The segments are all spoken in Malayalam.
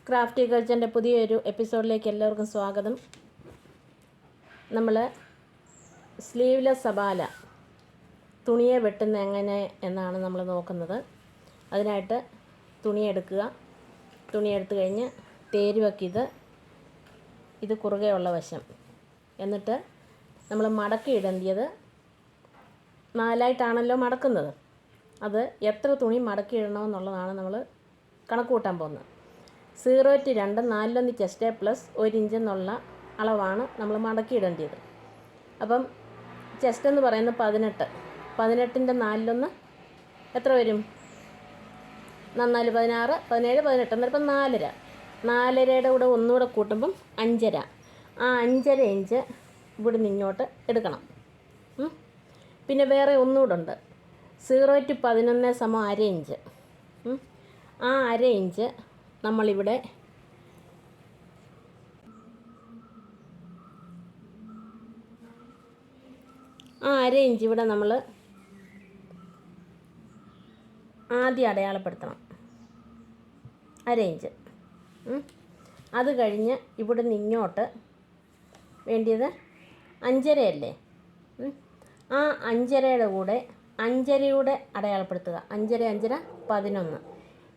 ക്രാഫ്റ്റി കൾച്ചറിൻ്റെ പുതിയൊരു എപ്പിസോഡിലേക്ക് എല്ലാവർക്കും സ്വാഗതം. നമ്മൾ സ്ലീവ്ലെസ് സബാല തുണിയെ വെട്ടുന്ന എങ്ങനെ എന്നാണ് നമ്മൾ നോക്കുന്നത്. അതിനായിട്ട് തുണിയെടുക്കുക. തുണിയെടുത്ത് കഴിഞ്ഞ് തേരുവക്കിത് ഇത് കുറുകെയുള്ള വശം, എന്നിട്ട് നമ്മൾ മടക്കിയിടേണ്ടത് 4ആയിട്ടാണല്ലോ മടക്കുന്നത്. അത് എത്ര തുണി മടക്കിയിടണമെന്നുള്ളതാണ് നമ്മൾ കണക്ക് കൂട്ടാൻ പോകുന്നത്. 0-2 4 ചെസ്റ്റ് പ്ലസ് 1 ഇഞ്ച് എന്നുള്ള അളവാണ് നമ്മൾ മടക്കിയിടേണ്ടത്. അപ്പം ചെസ്റ്റ് എന്ന് പറയുന്നത് 18. 18ൻ്റെ 4 എത്ര വരും? 4 16 17 18 എന്നിപ്പം 4.5. 4.5യുടെ കൂടെ ഒന്നുകൂടെ കൂട്ടുമ്പം 5.5. ആ 5.5 ഇഞ്ച് ഇവിടുന്ന് ഇങ്ങോട്ട് എടുക്കണം. പിന്നെ വേറെ ഒന്നുകൂടെ ഉണ്ട്. 0-11 = അര ഇഞ്ച്. ആ അര ഇഞ്ച് നമ്മളിവിടെ അര ഇഞ്ച് ഇവിടെ നമ്മൾ ആദ്യം അടയാളപ്പെടുത്തണം. അര ഇഞ്ച്. അത് കഴിഞ്ഞ് ഇവിടുന്ന് ഇങ്ങോട്ട് വേണ്ടിയത് 5.5 അല്ലേ? ആ 5.5യുടെ കൂടെ 5.5 അടയാളപ്പെടുത്തുക. 5.5 5.5 11.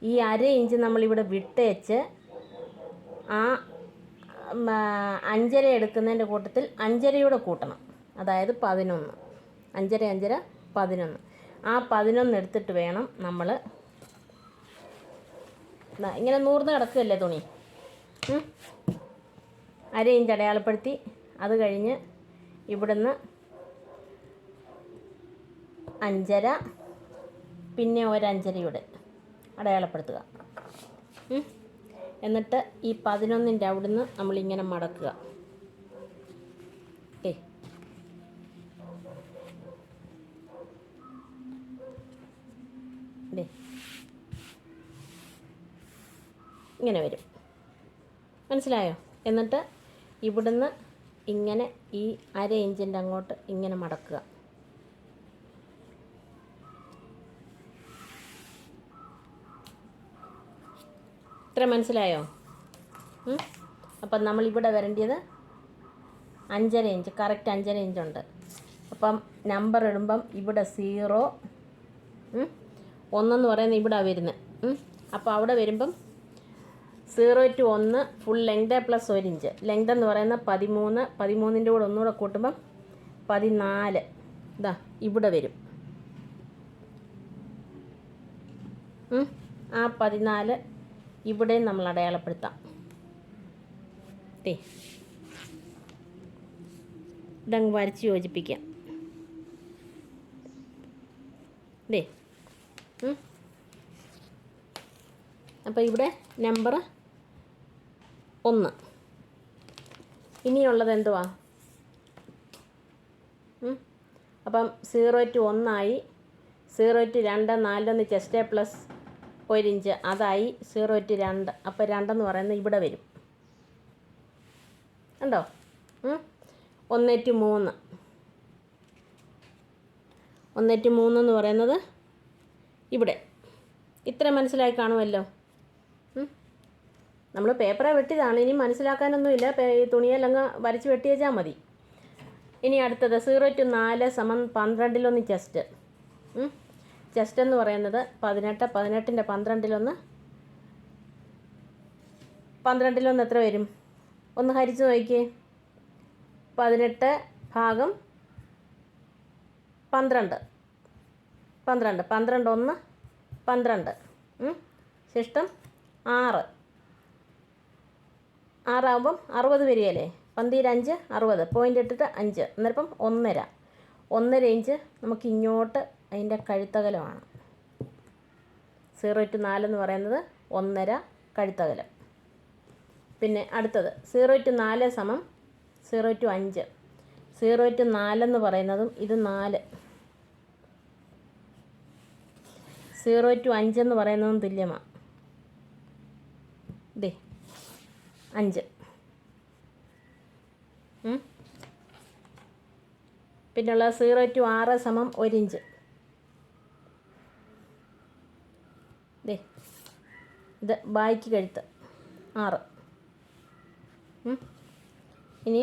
ഈ അര ഇഞ്ച് നമ്മളിവിടെ വിട്ടേച്ച് ആ 5.5 എടുക്കുന്നതിൻ്റെ കൂട്ടത്തിൽ 5.5 കൂട്ടണം. അതായത് 11. 5.5 5.5 11. ആ 11 എടുത്തിട്ട് വേണം നമ്മൾ ഇങ്ങനെ നൂർന്ന് കിടക്കുകയല്ലേ തുണി. അര ഇഞ്ച് അടയാളപ്പെടുത്തി അത് കഴിഞ്ഞ് ഇവിടുന്ന് 5.5 പിന്നെ ഒരു 5.5 അടയാളപ്പെടുത്തുക. എന്നിട്ട് ഈ 11ൻ്റെ അവിടുന്ന് നമ്മളിങ്ങനെ മടക്കുക. ഇങ്ങനെ വരും. മനസ്സിലായോ? എന്നിട്ട് ഇവിടുന്ന് ഇങ്ങനെ ഈ അര ഇഞ്ചിൻ്റെ അങ്ങോട്ട് ഇങ്ങനെ മടക്കുക. ഇത്ര മനസ്സിലായോ? അപ്പം നമ്മളിവിടെ വരേണ്ടത് 5.5 ഇഞ്ച്, കറക്റ്റ് 5.5 ഇഞ്ചുണ്ട്. അപ്പം നമ്പർ ഇടുമ്പം ഇവിടെ 0 1 പറയുന്നത് ഇവിടെ വരുന്നത്. അപ്പോൾ അവിടെ വരുമ്പം 0-1 full length plus 1 inch. Length എന്ന് പറയുന്നത് 13. 13ൻ്റെ കൂടെ ഒന്നുകൂടെ കൂട്ടുമ്പം 14. ഇതാ ഇവിടെ വരും. ആ 14 ഇവിടെ നമ്മൾ അടയാളപ്പെടുത്താം. ഇതങ്ങ് വരച്ച് യോജിപ്പിക്കാം. അപ്പോൾ ഇവിടെ നമ്പർ 1. ഇനിയുള്ളത് എന്തുവാ? അപ്പം 0-1 ആയി. 0-2 4 ചെസ്റ്റ് പ്ലസ് 1 ഇഞ്ച് അതായി. 0-2 അപ്പോൾ 2 എന്ന് പറയുന്നത് ഇവിടെ വരും. ഉണ്ടോ? 1-3. 1-3 എന്ന് പറയുന്നത് ഇവിടെ. ഇത്ര മനസ്സിലായി കാണുമല്ലോ. നമ്മൾ പേപ്പറെ വെട്ടിയതാണ്. ഇനി മനസ്സിലാക്കാനൊന്നുമില്ല. ഈ തുണിയിലങ്ങ് വരച്ച് വെട്ടിയേച്ചാൽ മതി. ഇനി അടുത്തത് 0-4 = 12 ചെസ്റ്റ്. ചെസ്റ്റ് എന്ന് പറയുന്നത് 18. 18ൻ്റെ 12 12 എത്ര വരും? ഒന്ന് ഹരിച്ച് നോക്കിയേ. 18 ഭാഗം 12. 12 12 1 12. ശിഷ്ടം 6. 6 ആകുമ്പം 60 വരികയല്ലേ? 5 60. പോയിൻ്റ് ഇട്ടിട്ട് 5. അന്നേരം 1.5. 1.5 ഇഞ്ച് നമുക്ക് ഇങ്ങോട്ട് അതിൻ്റെ കഴുത്തകലമാണ്. 0-4 എന്ന് പറയുന്നത് 1.5 കഴുത്തകലം. പിന്നെ അടുത്തത് 0-4 = 0-5. 0-4 എന്ന് പറയുന്നതും ഇത് 4. 0-5 എന്ന് പറയുന്നതും തുല്യമാണ്. 5. പിന്നെയുള്ള 0-6 = 1 ഇഞ്ച്. ഇത് ബായ്ക്ക് കഴുത്ത്. 6. ഇനി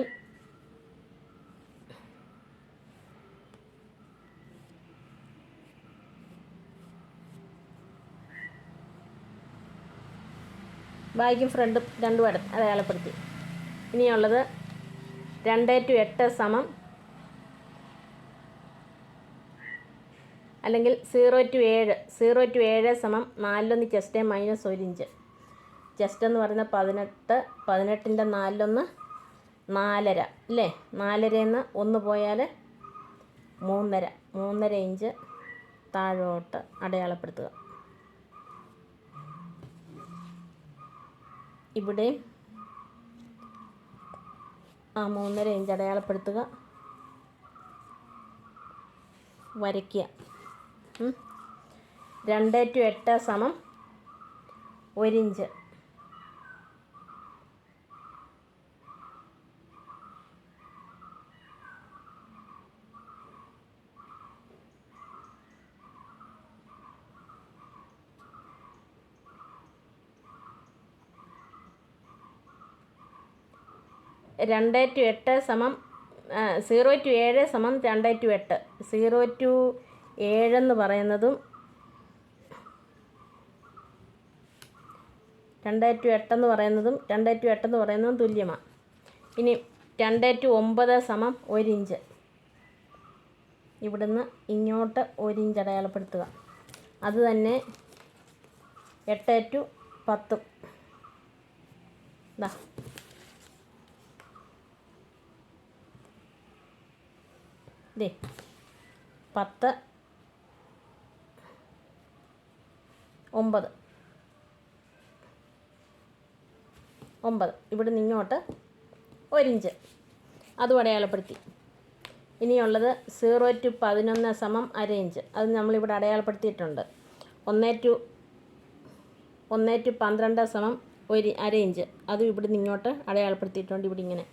ബാക്കും ഫ്രണ്ടും രണ്ടും അടയാളപ്പെടുത്തി. ഇനിയുള്ളത് 2:8 സമം, അല്ലെങ്കിൽ 0-7. 0-7 സമം 4 ചെസ്റ്റ് മൈനസ് 1 ഇഞ്ച്. ചെസ്റ്റ് എന്ന് പറയുന്നത് 18. 18ൻ്റെ 4 4.5 അല്ലേ? 4.5 1 പോയാൽ 3.5. 3.5 ഇഞ്ച് താഴോട്ട് അടയാളപ്പെടുത്തുക. ഇവിടെ 3.5 ഇഞ്ച് അടയാളപ്പെടുത്തുക, വരയ്ക്കുക. 2:8 സമം 1 ഇഞ്ച്. രണ്ട് ടു 8 സമം 0-7 സമം 2:8. 0-7 എന്ന് പറയുന്നതും 2:8 എന്ന് പറയുന്നതും 2:8 എന്ന് പറയുന്നതും തുല്യമാണ്. ഇനി 2:9 സമം 1 ഇഞ്ച്. ഇവിടുന്ന് ഇങ്ങോട്ട് 1 ഇഞ്ച് അടയാളപ്പെടുത്തുക. അത് തന്നെ 8-10. ഇതാ ദേ 10, 9. ഇവിടെ ഇങ്ങോട്ട് 1 ഇഞ്ച് അതും അടയാളപ്പെടുത്തി. ഇനിയുള്ളത് 0-11 സമം 1/2 ഇഞ്ച്. അത് നമ്മളിവിടെ അടയാളപ്പെടുത്തിയിട്ടുണ്ട്. 1-12 സമം 1/2 ഇഞ്ച്. അതും ഇവിടെ ഇങ്ങോട്ട് അടയാളപ്പെടുത്തിയിട്ടുണ്ട്. ഇവിടെ ഇങ്ങനെ.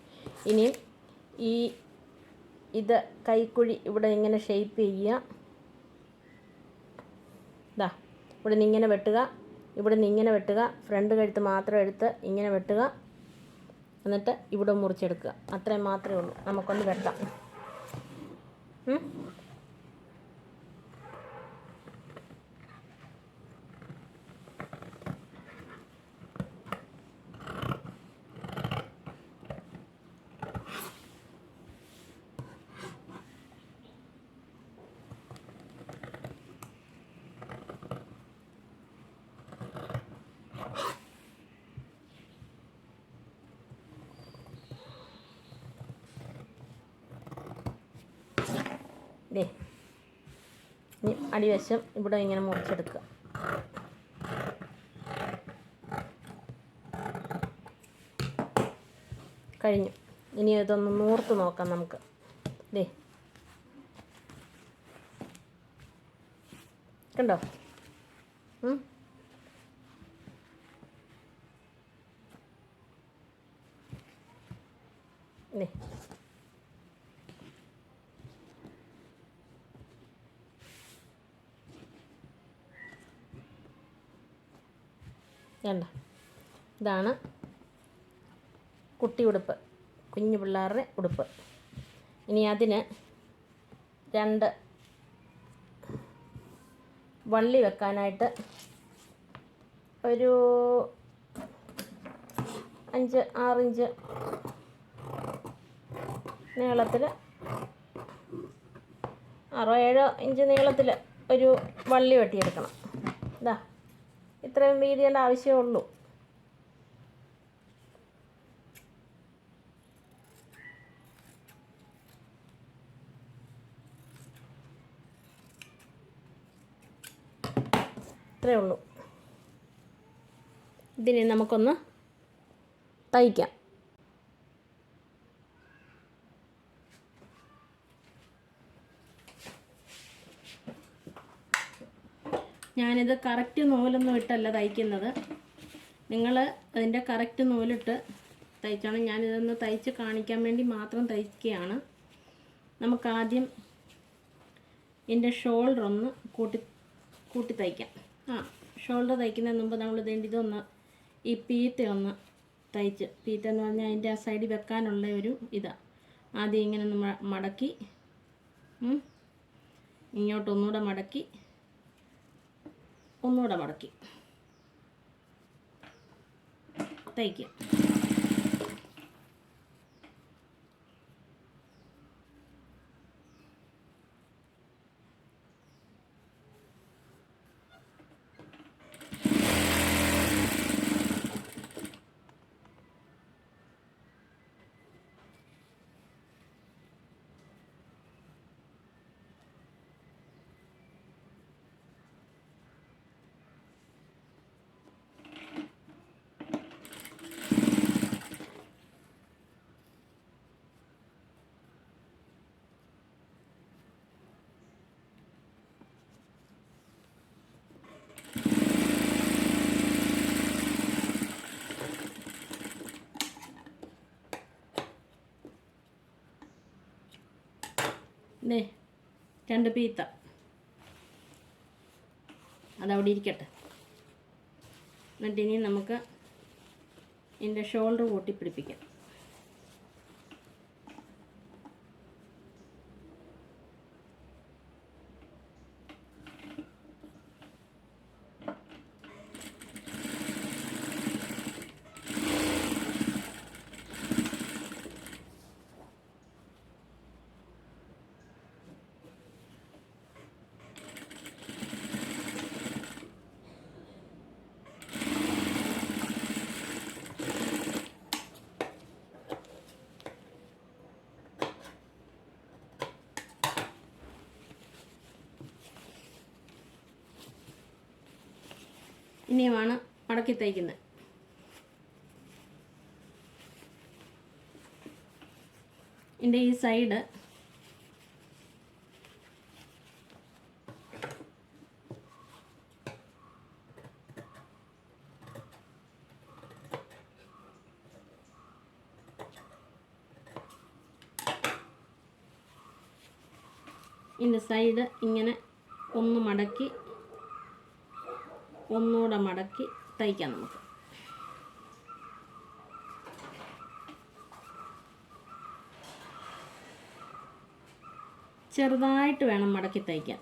ഇനിയും ഇത് കൈക്കുഴി ഇവിടെ ഇങ്ങനെ ഷേപ്പ് ചെയ്യുക. ഇതാ ഇവിടെ നിന്ന് ഇങ്ങനെ വെട്ടുക, ഇവിടെ നിന്ന് ഇങ്ങനെ വെട്ടുക. ഫ്രണ്ട് കഴുത്ത് മാത്രം എടുത്ത് ഇങ്ങനെ വെട്ടുക. എന്നിട്ട് ഇവിടെ മുറിച്ചെടുക്കുക. അത്രയും മാത്രമേ ഉള്ളൂ. നമുക്കൊന്ന് വെട്ടാം. ഇനി അടിവശം ഇവിടെ ഇങ്ങനെ മുറിച്ചെടുക്കുക. കഴിഞ്ഞു. ഇനി ഇതൊന്ന് നൂർത്ത് നോക്കാം നമുക്ക്. കണ്ടോ? വേണ്ട. ഇതാണ് കുട്ടി ഉടുപ്പ്, കുഞ്ഞു പിള്ളേരുടെ ഉടുപ്പ്. ഇനി അതിന് 2 വള്ളി വെക്കാനായിട്ട് ഒരു 5-6 ഇഞ്ച് നീളത്തിൽ, 6-7 ഇഞ്ച് നീളത്തിൽ ഒരു വള്ളി വെട്ടിയെടുക്കണം. ഇതാ ഇത്രയും വീതിയുടെ ആവശ്യമേ ഉള്ളൂ. ഇത്രയേ ഉള്ളൂ. ഇതിനെ നമുക്കൊന്ന് തയ്ക്കാം. ഞാനിത് കറക്റ്റ് നൂലൊന്നും ഇട്ടല്ല തയ്ക്കുന്നത്. നിങ്ങൾ അതിൻ്റെ കറക്റ്റ് നൂലിട്ട് തയ്ച്ചാണ്. ഞാനിതൊന്ന് തയ്ച്ച് കാണിക്കാൻ വേണ്ടി മാത്രം തയ്ക്കുകയാണ്. നമുക്കാദ്യം ഇതിൻ്റെ ഷോൾഡർ ഒന്ന് കൂട്ടി തയ്ക്കാം. ഷോൾഡർ തയ്ക്കുന്നതിന് മുമ്പ് നമ്മൾ ഇതൊന്ന് ഈ പീത്ത ഒന്ന് തയ്ച്ച് പീറ്റെന്ന് പറഞ്ഞാൽ അതിൻ്റെ ആ സൈഡിൽ വെക്കാനുള്ള ഒരു ഇതാണ്. ആദ്യം ഇങ്ങനെ ഒന്ന് മടക്കി ഇങ്ങോട്ട് ഒന്നുകൂടെ മടക്കി തയ്ക്കുക. രണ്ട് പീത്ത അതവിടെ ഇരിക്കട്ടെ. എന്നിട്ട് ഇനി നമുക്ക് ഇതിൻ്റെ ഷോൾഡർ കൂട്ടി പിടിപ്പിക്കാം. ഇനിയുമാണ് മടക്കി തയ്ക്കുന്നത്. ഇതിൻ്റെ ഈ സൈഡ് ഇങ്ങനെ ഒന്ന് മടക്കി ഒന്നുകൂടെ മടക്കി തയ്ക്കാം നമുക്ക്. ചെറുതായിട്ട് വേണം മടക്കി തയ്ക്കാൻ.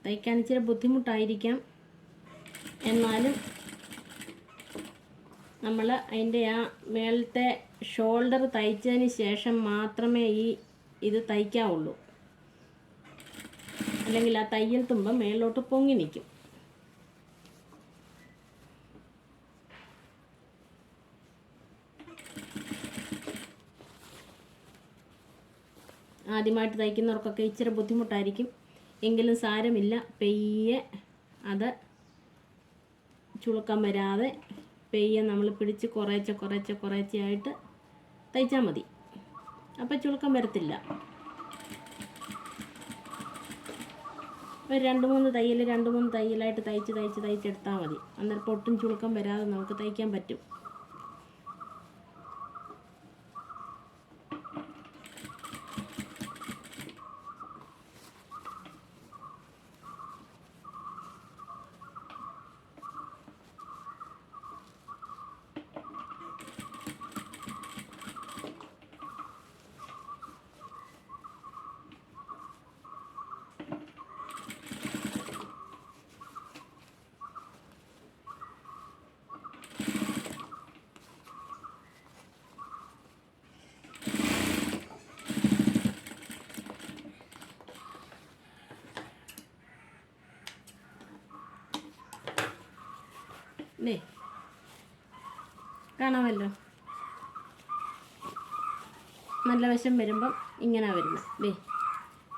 തയ്ക്കാൻ ഇച്ചിരി ബുദ്ധിമുട്ടായിരിക്കാം, എന്നാലും നമ്മൾ അതിൻ്റെ ആ മേളത്തെ ഷോൾഡർ തയ്ച്ചതിന് ശേഷം മാത്രമേ ഇത് തയ്ക്കാവുള്ളൂ. അല്ലെങ്കിൽ ആ തയ്യൽ തുമ്പ് മേളിലോട്ട് പൊങ്ങി നിൽക്കും. ആദ്യമായിട്ട് തയ്ക്കുന്നവർക്കൊക്കെ ഇച്ചിരി ബുദ്ധിമുട്ടായിരിക്കും, എങ്കിലും സാരമില്ല. പെയ്യെ അത് ചുളുക്കം വരാതെ പെയ്യെ നമ്മൾ പിടിച്ച് കുറേശ്ശെയായിട്ട് തയ്ച്ചാൽ മതി. അപ്പോൾ ചുളുക്കം വരത്തില്ല. ഒരു 2-3 തയ്യലായിട്ട് തയ്ച്ചെടുത്താൽ മതി. അന്നേരം പൊട്ടും ചുളുക്കം വരാതെ നമുക്ക് തയ്ക്കാൻ പറ്റും. കാണാമല്ലോ, നല്ല വശം വരുമ്പം ഇങ്ങനെ വരുന്നത്.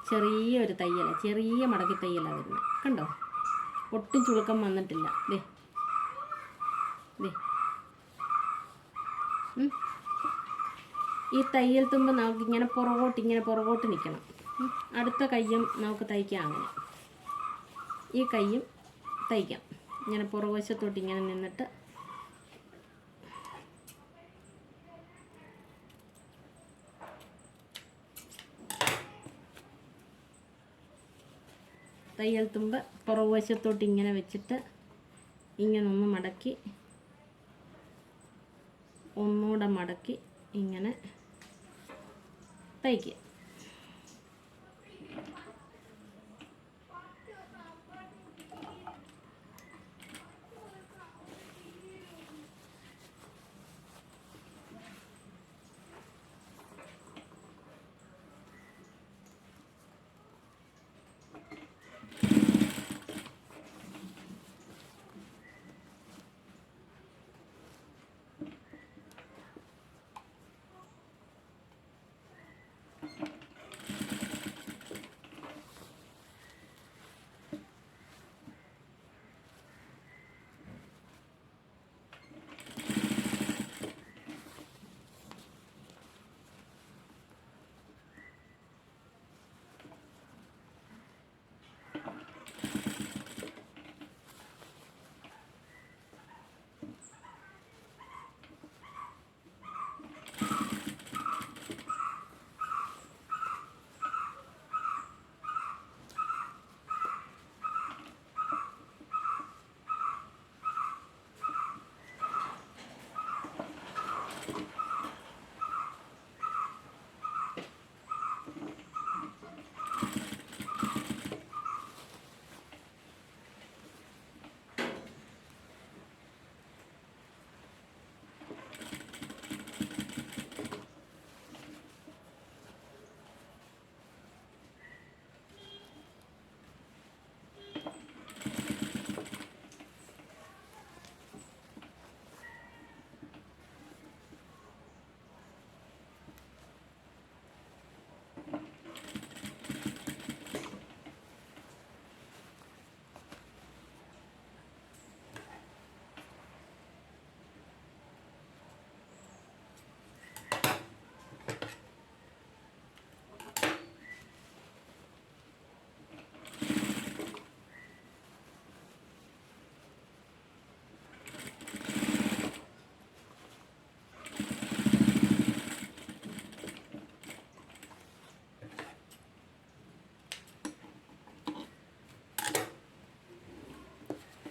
ചെറിയൊരു തയ്യലാണ്, ചെറിയ മടക്കി തയ്യലാണ് വരുന്നത്. കണ്ടോ, ഒട്ടും ചുളുക്കം വന്നിട്ടില്ല. ഈ തയ്യൽ തുമ്പ് നമുക്ക് ഇങ്ങനെ പുറകോട്ട് നിൽക്കണം. അടുത്ത കയ്യും നമുക്ക് തയ്ക്കാം. അങ്ങനെ ഈ കയ്യും തയ്ക്കാം. ഇങ്ങനെ പുറകുവശത്തോട്ട് ഇങ്ങനെ നിന്നിട്ട് തയ്യൽ തുമ്പ് പുറകുവശത്തോട്ട് ഇങ്ങനെ വെച്ചിട്ട് ഇങ്ങനെ ഒന്ന് മടക്കി ഒന്നുകൂടെ മടക്കി ഇങ്ങനെ തയ്ക്കുക.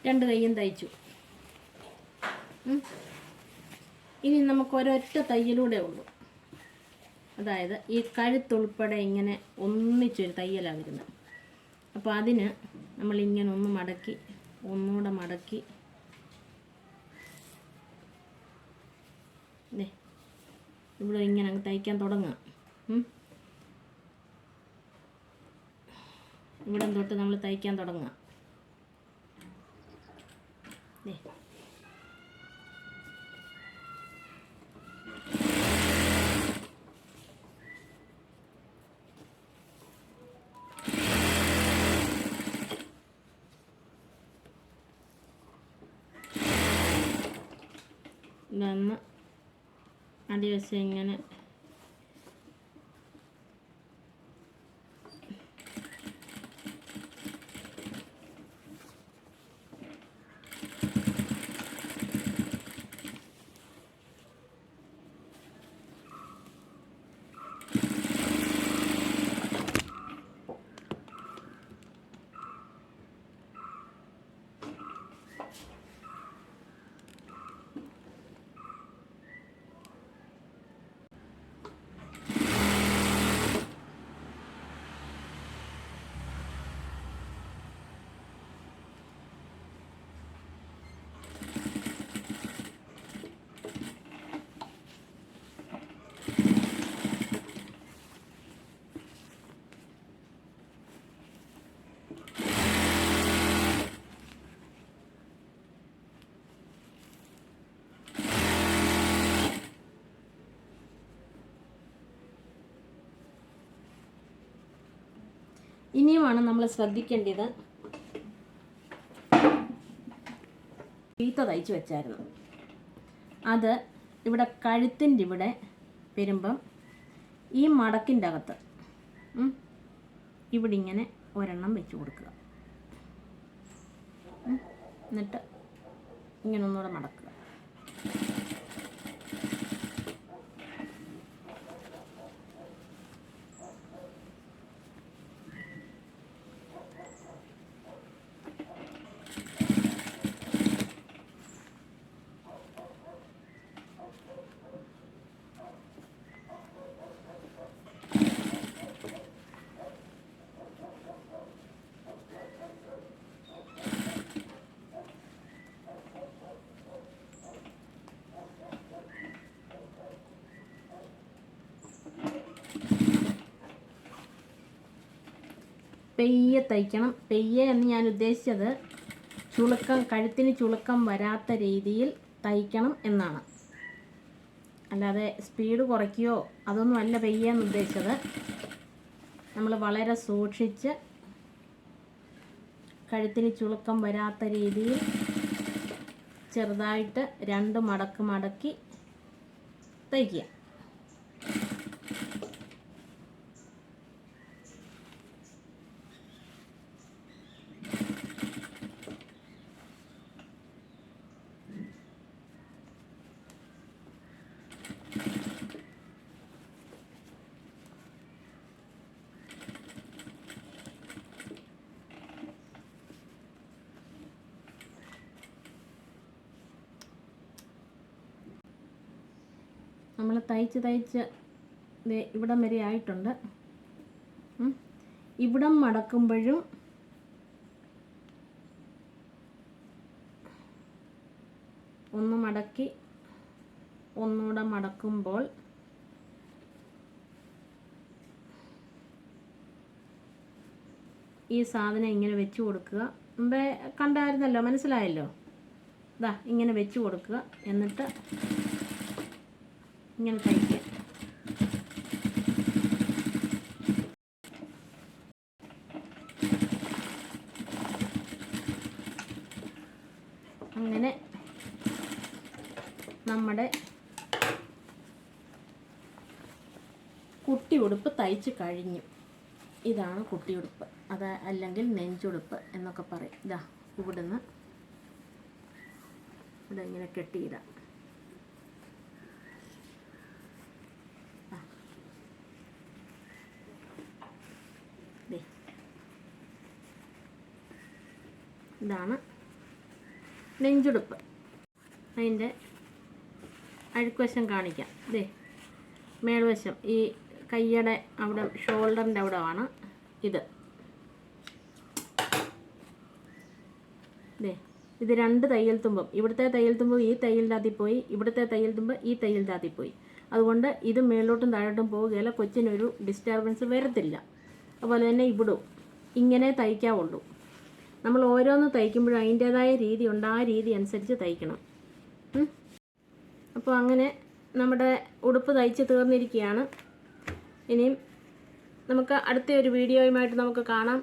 രണ്ട് കൈയും തയ്ച്ചു. ഇനി നമുക്ക് ഒരൊറ്റ തയ്യലൂടെ ഉള്ളൂ. അതായത് ഈ കഴുത്തുൾപ്പെടെ ഇങ്ങനെ ഒന്നിച്ചൊരു തയ്യലാണ് വരുന്നത്. അപ്പോൾ അതിന് നമ്മളിങ്ങനെ ഒന്ന് മടക്കി ഒന്നുകൂടെ മടക്കി ഇവിടെ ഇങ്ങനെ അങ്ങ് തയ്ക്കാൻ തുടങ്ങുക. ഇവിടെ തൊട്ട് നമ്മൾ തയ്ക്കാൻ തുടങ്ങുക. ഇതൊന്ന് അടിവശം ഇങ്ങനെ ഇനിയുമാണ് നമ്മൾ ശ്രദ്ധിക്കേണ്ടത്. പീത്ത തയ്ച്ച് വെച്ചായിരുന്നു, അത് ഇവിടെ കഴുത്തിൻ്റെ ഇവിടെ വരുമ്പം ഈ മടക്കിൻ്റെ അകത്ത് ഇവിടെ ഇങ്ങനെ ഒരെണ്ണം വെച്ച് കൊടുക്കുക. എന്നിട്ട് ഇങ്ങനെ ഒന്നുകൂടെ മടക്കുക. പെയ്യെ തയ്ക്കണം. പെയ്യെ എന്ന് ഞാൻ ഉദ്ദേശിച്ചത് കഴുത്തിന് ചുളുക്കം വരാത്ത രീതിയിൽ തയ്ക്കണം എന്നാണ്. അല്ലാതെ സ്പീഡ് കുറയ്ക്കുകയോ അതൊന്നും അല്ല പെയ്യെ എന്ന് ഉദ്ദേശിച്ചത്. നമ്മൾ വളരെ സൂക്ഷിച്ച് കഴുത്തിന് ചുളുക്കം വരാത്ത രീതിയിൽ ചെറുതായിട്ട് 2 മടക്ക് മടക്കി തയ്ക്കുക. നമ്മൾ തയ്ച്ച് ഇവിടം വരെ ആയിട്ടുണ്ട്. ഇവിടം മടക്കുമ്പോഴും ഒന്ന് മടക്കി ഒന്നുകൂടെ മടക്കുമ്പോൾ ഈ സാധനം ഇങ്ങനെ വെച്ച് കൊടുക്കുക. മുമ്പേ കണ്ടായിരുന്നല്ലോ, മനസ്സിലായല്ലോ. ഇതാ ഇങ്ങനെ വെച്ച് കൊടുക്കുക. എന്നിട്ട് ഇങ്ങനെ തയ്ക്കുക. അങ്ങനെ നമ്മുടെ കുട്ടി ഉടുപ്പ് തയ്ച്ച് കഴിഞ്ഞു. ഇതാണ് കുട്ടി ഉടുപ്പ്, അത് അല്ലെങ്കിൽ നെഞ്ചുടുപ്പ് എന്നൊക്കെ പറയും. ഇതാ ഇവിടെ ഇങ്ങനെ കെട്ടിയിടാം. ഇതാണ് നെഞ്ചുടുപ്പ്. അതിൻ്റെ അഴുക്കുവശം കാണിക്കാം. മേൽവശം ഈ കയ്യുടെ അവിടെ, ഷോൾഡറിൻ്റെ അവിടെ ആണ് ഇത്. ഇത് 2 തയ്യൽ തുമ്പും, ഇവിടുത്തെ തയ്യൽ തുമ്പും ഈ തയ്യലിൻ്റെ അകത്തിൽ പോയി, ഇവിടുത്തെ തയ്യൽ തുമ്പ് ഈ തയ്യലിൻ്റെ അകത്തിൽ പോയി. അതുകൊണ്ട് ഇത് മേലോട്ടും താഴോട്ടും പോവുകയില്ല, കൊച്ചിനൊരു ഡിസ്റ്റർബൻസ് വരത്തില്ല. അതുപോലെ തന്നെ ഇവിടും ഇങ്ങനെ തയ്ക്കാവുള്ളൂ. നമ്മൾ ഓരോന്ന് തയ്ക്കുമ്പോഴും അതിൻ്റേതായ രീതി ഉണ്ട്, ആ രീതി അനുസരിച്ച് തയ്ക്കണം. അപ്പോൾ അങ്ങനെ നമ്മുടെ ഉടുപ്പ് തയ്ച്ച് തീർന്നിരിക്കുകയാണ്. ഇനിയും നമുക്ക് അടുത്ത ഒരു വീഡിയോയുമായിട്ട് നമുക്ക് കാണാം.